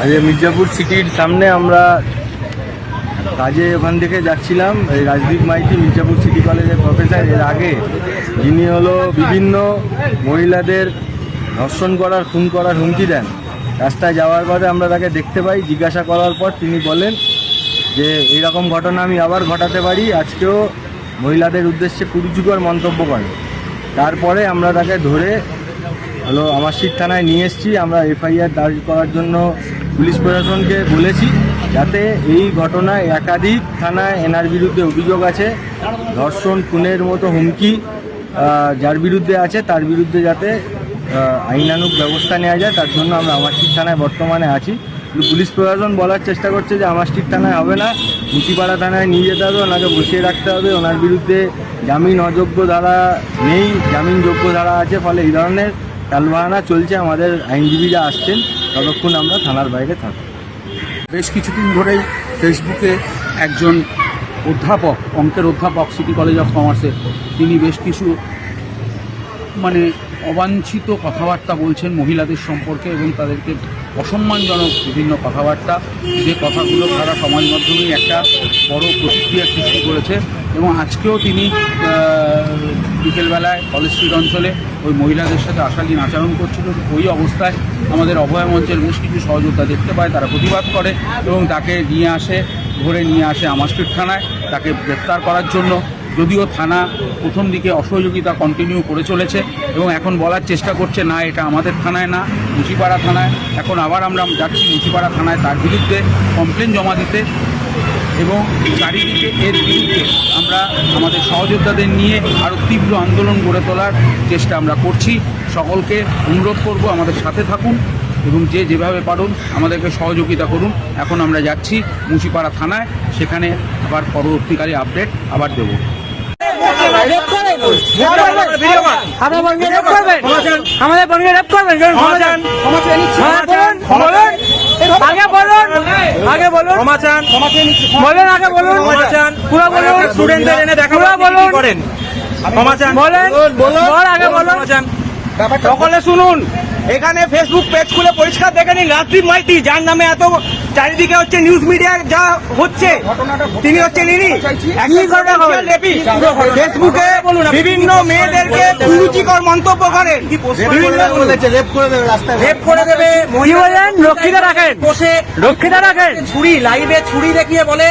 আজ মির্জাপুর সিটির সামনে আমরা কাজে ওখান থেকে যাচ্ছিলাম। এই রাজদীপ মাইতি মির্জাপুর সিটি কলেজের প্রফেসর, এর আগে যিনি হলো বিভিন্ন মহিলাদের ধর্ষণ করার, খুন করার হুমকি দেন। রাস্তায় যাওয়ার পরে আমরা তাকে দেখতে পাই। জিজ্ঞাসা করার পর তিনি বলেন যে এইরকম ঘটনা আমি আবার ঘটাতে পারি। আজকেও মহিলাদের উদ্দেশ্যে কুরুচিকর মন্তব্য করেন। তারপরে আমরা তাকে ধরে আমারশিট থানায় নিয়ে এসেছি। আমরা এফআইআর দায়ের করার জন্য পুলিশ প্রশাসনকে বলেছি, যাতে এই ঘটনায় একাধিক থানায় এনার বিরুদ্ধে অভিযোগ আছে, ধর্ষণ খুনের মতো হুমকি যার বিরুদ্ধে আছে তার বিরুদ্ধে যাতে আইনানুগ ব্যবস্থা নেওয়া যায়, তার জন্য আমরা আমারশিট থানায় বর্তমানে আছি। পুলিশ প্রশাসন বলার চেষ্টা করছে যে আমারশিট থানায় হবে না, মুচিপাড়া থানায় নিয়ে যেতে হবে, ওনাকে বসিয়ে রাখতে হবে, ওনার বিরুদ্ধে জামিন অযোগ্য ধারা নেই, জামিনযোগ্য ধারা আছে। ফলে এই ধরনের টালবাহানা চলছে। আমাদের আইনজীবীরা আসছেন, ততক্ষণ আমরা থানার বাইরে থাকব। বেশ কিছুদিন ধরেই ফেসবুকে একজন অধ্যাপক, অঙ্কের অধ্যাপক সিটি কলেজ অফ কমার্সে, তিনি বেশ কিছু অবাঞ্ছিত কথাবার্তা বলছেন মহিলাদের সম্পর্কে এবং তাদেরকে অসম্মানজনক বিভিন্ন কথাবার্তা, যে কথাগুলো সারা সমাজ মাধ্যমেই একটা বড় প্রতিক্রিয়া সৃষ্টি করেছে। এবং আজকেও তিনি বিকেলবেলায় কলেজ স্ট্রিট অঞ্চলে ওই মহিলাদের সাথে অশালীন আচরণ করছিল। ওই অবস্থায় আমাদের অভয় মঞ্চের বেশ কিছু সহযোদ্ধা দেখতে পায়, তারা প্রতিবাদ করে এবং তাকে ধরে নিয়ে আসে আমারশিট থানায় তাকে গ্রেপ্তার করার জন্য। যদিও থানা প্রথম দিকে অসহযোগিতা কন্টিনিউ করে চলেছে এবং এখন বলার চেষ্টা করছে না এটা আমাদের থানায় না, মুচিপাড়া থানায়। এখন আবার আমরা যাচ্ছি মুচিপাড়া থানায় তার বিরুদ্ধে কমপ্লেন জমা দিতে এবং চারিদিকে এর বিরুদ্ধে আমরা আমাদের সহযোদ্ধাদের নিয়ে আরও তীব্র আন্দোলন গড়ে তোলার চেষ্টা আমরা করছি। সকলকে অনুরোধ করব আমাদের সাথে থাকুন এবং যে যেভাবে পারুন আমাদেরকে সহযোগিতা করুন। এখন আমরা যাচ্ছি মুচিপাড়া থানায়, সেখানে আবার পরবর্তীকালে আপডেট আবার দেবো। আমাদের বোনকে রেপ করবেন, আগে বলুন, আগে বলুন, বলেন, আগে বলুন, পুরো বলুন, স্টুডেন্টদের এনে দেখাবো করেন, বলেন, আগে বলুন, সকলে শুনুন। এখানে ফেসবুক পেজ খুলে পরিষ্কার দেখে নিন, রাজদীপ মাইতি যার নামে এত চারিদিকে হচ্ছে নিউজ মিডিয়া যা হচ্ছে, তিনি হচ্ছেন ফেসবুকে বিভিন্ন মেয়েদেরকে কুরুচিকর মন্তব্য করেন, রেপ করে দেবে, রক্ষিতা রাখেন, বসে রক্ষিতা রাখেন, ছুরি লাইভে ছুরি দেখিয়ে বলে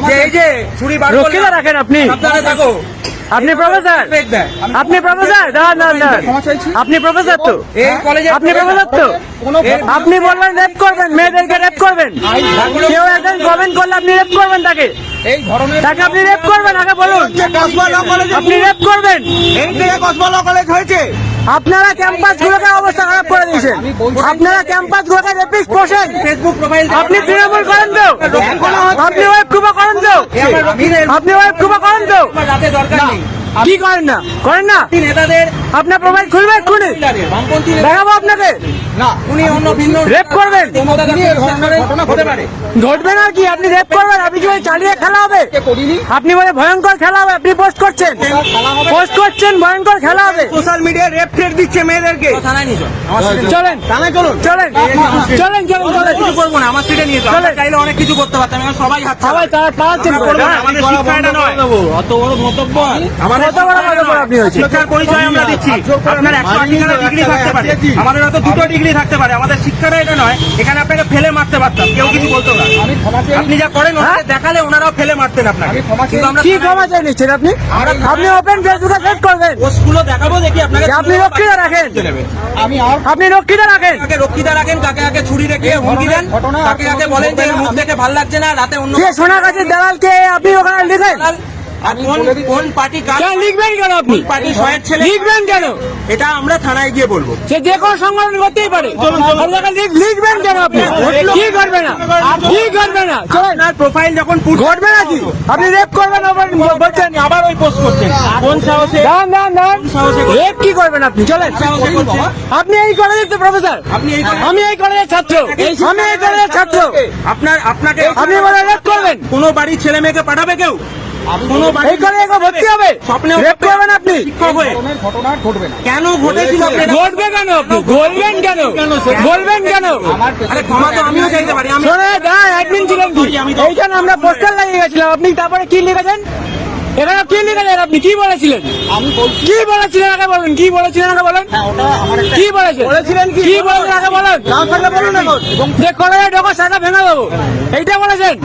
যে এই যে ছুরি রক্ষিতা রাখেন। আপনি থাকো, আপনি প্রফেসর, আপনি প্রফেসর, আপনি প্রফেসর তো, আপনি প্রফেসর তো, আপনি বলবেন রেপ করবেন, মেয়েদেরকে রেপ করবেন, কেউ একজন কমেন্ট করলে আপনি রেপ করবেন তাকে, তাকে আপনি রেপ করবেন, আগে বলুন আপনি রেপ করবেন। এই থেকে কসবা ল কলেজ হয়েছে, আপনারা ক্যাম্পাস গুলোকে অবস্থা খারাপ করে দিয়েছেন, আপনারা ক্যাম্পাস গুলোকে রেপিস্ট করছেন, ফেসবুক প্রোফাইল আপনি তৃণমূল করেন তো, আপনি ওয়েব কুপা করেন তো, আপনি ওয়েব কুপা করেন তো, কি করেন না, করেন না নেতাদের আপনার প্রোফাইল খুলবে, এক্ষুনি দেখাবো আপনাকে। না উনি অন্য ভিন্ন রেপ করবেন, ঘটবে না কি, আপনি রেপ করবেন, আপনি কি চালিয়ে খেলা হবে, আপনি বলে ভয়ঙ্কর খেলা হবে, আপনি পোস্ট করছেন, ভয়ঙ্কর খেলা হবে, সোশ্যাল মিডিয়ায় রেপ ফের দিচ্ছে মেয়েদেরকে। চলেন থানায়, চলুন, চলেন চলেন চলেন চলেন, কিছু করবো না, আমার সিটে নিয়ে চলেন, চাইলে অনেক কিছু করতে পারতাম, সবাই হাত, সবাই তারা অত বড় মন্তব্য, আমাদের শিক্ষার পরিচয় আমরা দিচ্ছি। আপনার 108 ডিগ্রি থাকতে পারে, আমাদের হয়তো 2টো ডিগ্রি থাকতে পারে, আমাদের শিক্ষাটা এটা নয়। এখানে আপনাকে ফেলে মারতে পারতাম, কেউ কিছু বলতো না। আপনি যা করেন ওনাদের দেখালে ওনারাও ফেলে মারতেন আপনাকে। কি ক্ষমা চাই নিচ্ছেন আপনি? আপনি ওপেন ফেসবুকে সেট করবেন, পোস্টগুলো দেখাবো, দেখি আপনাকে। আপনি রক্ষিতা রাখেন, আপনি রক্ষিতা রাখেন, রক্ষিতা রাখেন, কাকে আগে ছুরি রেখে হুমকি দেন, কাকে আগে বলেন যে মুখ দেখে ভালো লাগছে না, রাতে অন্য সোনাগাছির দালালকে আপনি ওখানে লিখেন। কোন পার্টি লিখবেন কেন, আপনি পার্টি সহায়ক ছেলে লিখবেন কেন, এটা আমরা থানায় গিয়ে বলবো। সে যে কোনো সংগঠন করতেই পারে, লিখবেন কেন আপনি? কি করবে না, কি করবে না, আপনার প্রোফাইল যখন ঘটবে না কি আপনি রেপ করবেন, বলছেন আবার ওই পোস্ট করছেন, কোন সাহসে? রেপ কি করবেন আপনি? চলেন, আপনি এই কলেজের প্রফেসর, আমি এই কলেজের ছাত্র, আমি এই কলেজের ছাত্র, আপনাকে আপনি বলে রেপ করবেন? কোনো বাড়ির ছেলে মেয়েকে পাঠাবে কেউ? কোনো বাড়ি এই কলেজে ভর্তি হবে, স্বপ্নেও রেপ করবেন আপনি? শিক্ষক হয়ে ঘটনা ঘটবে না। কেন ঘটেছিল আপনি এটা ঘটবে কেন? আপনি বলবেন কেন? বলবেন কেন? আরে ক্ষমা তো আমিও চাইতে পারি। আমি শোনে অ্যাডমিন ছিলেন কি? এইখানে আমরা পোস্টার লাগিয়ে গেছিলাম, আপনি তারপরে কি লিখেছেন? এখানে কি লিখেছেন? আপনি কি বলেছিলেন? আমি বলছি কি বলেছিলেন আগে বলেন, কি বলেছিলেন আগে বলেন, ওটা আমার একটা কি বলেছিলেন? কি বলেছেন আগে বলেন? যে কলেজে ঢোকো সেটা ভেঙে দেবো, এইটা বলেছেন?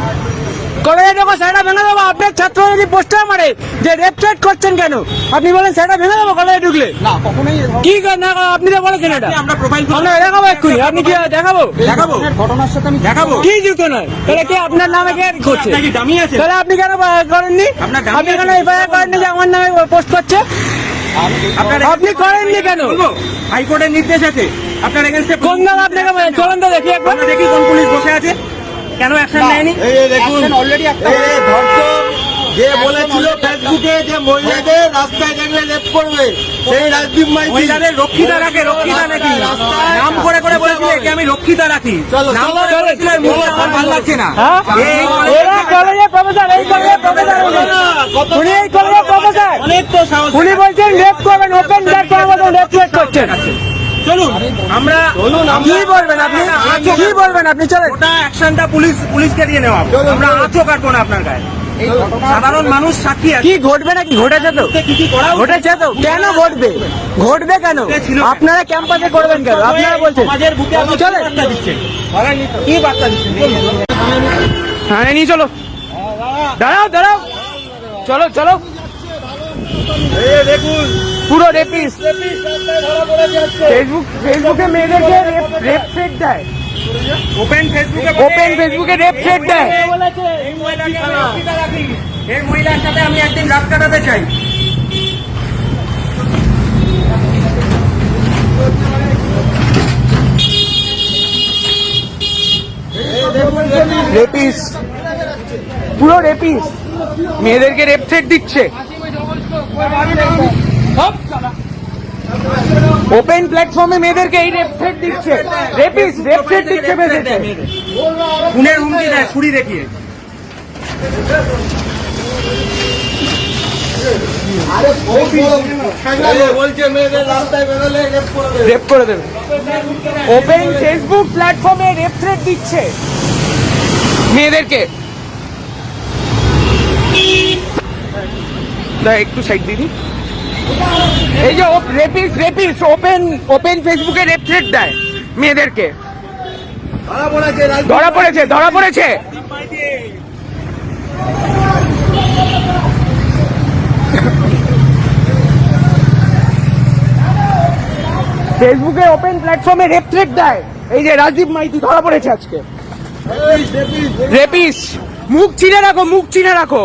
কলেজে ঢোকো সেটা ভেঙে দেবো। আপনার ছাত্র যদি পোস্টার মারে যে রেপ টেট করছেন কেন, আপনি বলেন সেটা ভেঙে দেবো কলেজে ঢুকলে? না কখনোই এ ধরনের কি না, আপনি তো বলেছেন এটা। আমরা প্রোফাইল আমরা দেখাবো এক্ষুনি, আপনি কি দেখাবো? দেখাবো ঘটনার সাথে আমি দেখাবো কি যুক্ত নয়? তাহলে কি আপনার নামে কে করছে? আপনার কি দামি আছে? তাহলে আপনি কেন করেননি? আপনার দামি আপনি কেন আছে? এফআইআর করেননি যে আমার নামে পোস্ট করছে? আপনি করেননি কেন? বলবো হাইকোর্টের নির্দেশ আছে আপনার এগেনস্টে। কোন নাম আপনাকে চলুন তো দেখি একবার। আমরা দেখি কোন পুলিশ বসে আছে, কেন অ্যাকশন নেয়নি? এই যে দেখুন, অলরেডি একটা এই যে ধর্ষক যে বলেছিল ফেসবুকে যে মহিলাদের রাস্তায় দেখলে রেপ করবে, সেই রাজদীপ মাইতি মহিলাদের রক্ষিতা রাখে, রক্ষিতা নাকি নাম করে করে বলেছিল একে আমি রক্ষিতা রাখি, নাম করে বলেছিল এর মুখে আমার ভালো লাগছে না। হ্যাঁ? এই কলেজে- এরা কলেজের প্রফেসর, এই কলেজের প্রফেসর, উনি এই কলেজের প্রফেসর। অনেক তো সাহস। উনি বলছেন রেপ করবেন, ওপেন প্ল্যাটফর্মের মতো রেপ করছেন। চলুন আমরা কি বলবেন আপনি? কি বলবেন আপনি? চলেন। ওটা অ্যাকশনটা পুলিশকে দিয়ে নেওয়া হবে। আমরা আঁচও কাটবো না আপনার গায়ে। এই ঘটনা সাধারণ মানুষ সাক্ষী আছে। কি ঘটবে নাকি? ঘটেছে তো, কি কি করা উচিত? ঘটেছে তো। কেন ঘটবে? ঘটবে কেন? আপনারা ক্যাম্পাসে করবেন কেন? আপনারা বলছেন সমাজের বুকে আপনি কি চলেন। বার্তা দিচ্ছেন? কি বার্তা দিচ্ছেন? হ্যাঁ নিয়ে চলো, দাঁড়াও দাঁড়াও, চলো চলো। দেখুন পুরো রেপিস ফেসবুকে মেয়েদেরকে রেপ থ্রেট দেয়, ওপেন ফেসবুকে ফেসবুকে রেপ থ্রেট দেয়। এই মহিলাকে আমি রক্ষিতা রাখি। এই মহিলার সাথে আমি একদিন রাত কাটাতে চাই। রেপিস, পুরো রেপিস মেয়েদেরকে রেপ থ্রেট দিচ্ছে। ওপেন প্ল্যাটফর্মে মেয়েদেরকে এই রেপ থ্রেট দিচ্ছে, রেপিস রেপ থ্রেট দিচ্ছে মেয়েদেরকে। খুনের হুমকি দেয় ছুরি দেখিয়ে। বলছে মেয়েদের রাস্তায় বেরোলে রেপ করবে। রেপ করে দেবে। ওপেন ফেসবুক প্ল্যাটফর্মে রেপ থ্রেট দিচ্ছে মেয়েদেরকে। একটু সাইড দিদি। এই যে রেপিস ওপেন ফেসবুকে রেপ থ্রেট দেয় মেয়েদেরকে। ধরা পড়েছে। ফেসবুকে ওপেন প্ল্যাটফর্মে রেপ থ্রেট দেয়। এই যে রাজদীপ মাইতি ধরা পড়েছে আজকে। রেপিস, মুখ চিনে রাখো, মুখ চিনে রাখো।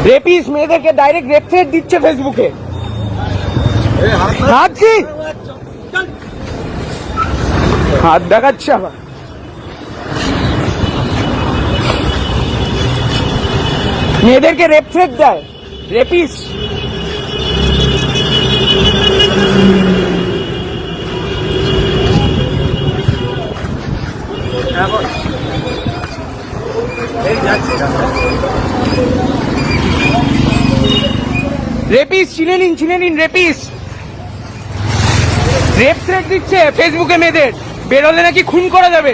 রেপিস মেয়েদেরকে ডাইরেক্ট রেপ থ্রেট দিচ্ছে ফেসবুকে। হাত কি হাত দেখাচ্ছে আবার। মেয়েদেরকে রেপ থ্রেট দেয় রেপিস। রেপিস চিনে নিন রেপিস। রেপ থ্রেট দিচ্ছে ফেসবুকে মেয়েদের, বেরোলে নাকি খুন করে দেবে।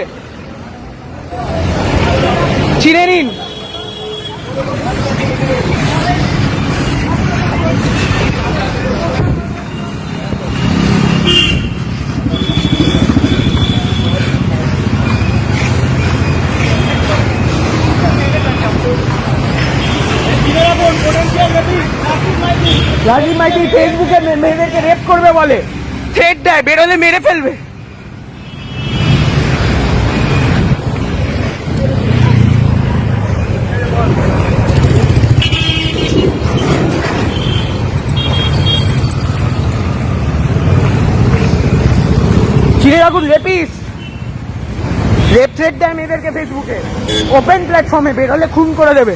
চিনে নিন। রাজীব মাইতি ফেসবুকে মেয়েদেরকে রেপ করবে বলে, থ্রেট দেয়, বেরোলে মেরে ফেলবে। রাখুন রেপিস, রেপ থ্রেট দেয় মেয়েদেরকে ফেসবুকে, ওপেন প্ল্যাটফর্মে বেরোলে খুন করে দেবে।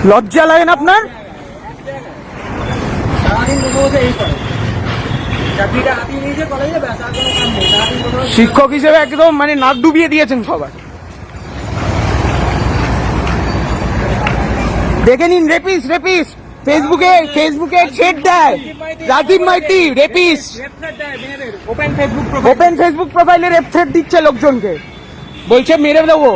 লজ্জা লাগে না আপনার? শিক্ষক হিসেবে একদম মানে নাক ডুবিয়ে দিয়েছেন সবার। দেখে নিন রেপিস, রেপিস ফেসবুকে ছেড় দেয় রাজীব মাইতি, রেপিস ওপেন ফেসবুক প্রোফাইলে রেপ থ্রেট দিচ্ছে লোকজনকে, বলছে মেরে দেবো।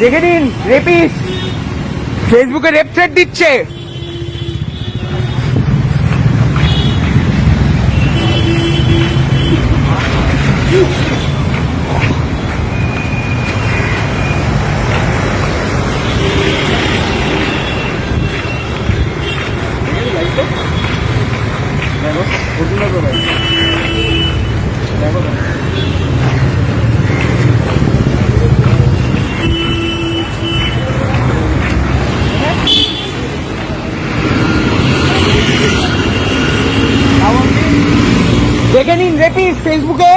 দেখে নিন রেপিস ফেসবুকে রেপ থ্রেট দিচ্ছে। দেখে নিন রেপিস ফেসবুকে